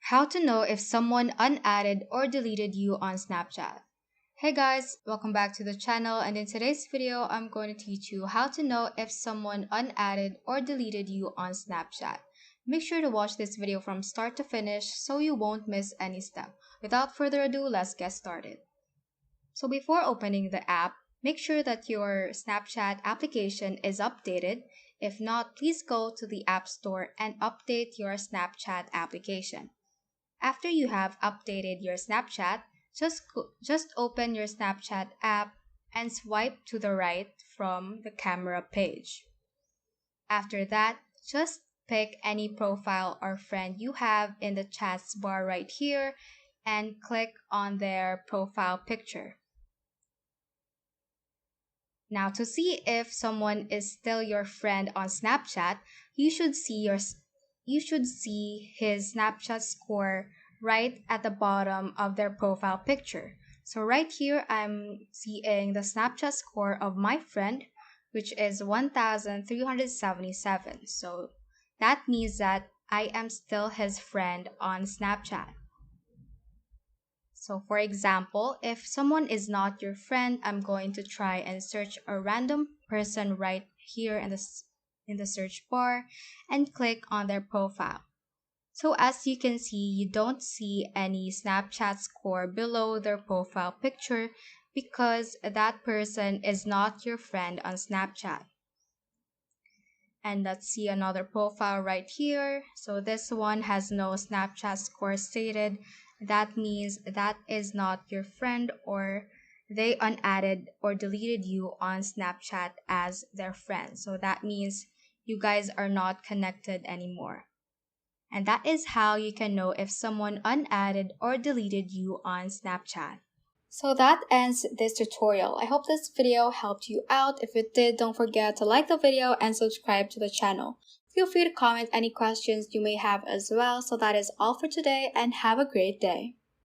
How to know if someone unadded or deleted you on Snapchat. Hey guys, welcome back to the channel, and in today's video, I'm going to teach you how to know if someone unadded or deleted you on Snapchat. Make sure to watch this video from start to finish so you won't miss any step. Without further ado, let's get started. So before opening the app, make sure that your Snapchat application is updated. If not, please go to the App Store and update your Snapchat application. After you have updated your Snapchat, just open your Snapchat app and swipe to the right from the camera page. After that, just pick any profile or friend you have in the chats bar right here and click on their profile picture. Now, to see if someone is still your friend on Snapchat, you should see his Snapchat score right at the bottom of their profile picture. So right here, I'm seeing the Snapchat score of my friend, which is 1,377. So that means that I am still his friend on Snapchat. So for example, if someone is not your friend, I'm going to try and search a random person right here in the search bar and click on their profile. So as you can see, you don't see any Snapchat score below their profile picture because that person is not your friend on Snapchat. And let's see another profile right here. So this one has no Snapchat score stated. That means that is not your friend, or they unadded or deleted you on Snapchat as their friend. So that means you guys are not connected anymore. And that is how you can know if someone unadded or deleted you on Snapchat. So that ends this tutorial. I hope this video helped you out. If it did, don't forget to like the video and subscribe to the channel. Feel free to comment any questions you may have as well. So that is all for today, and have a great day.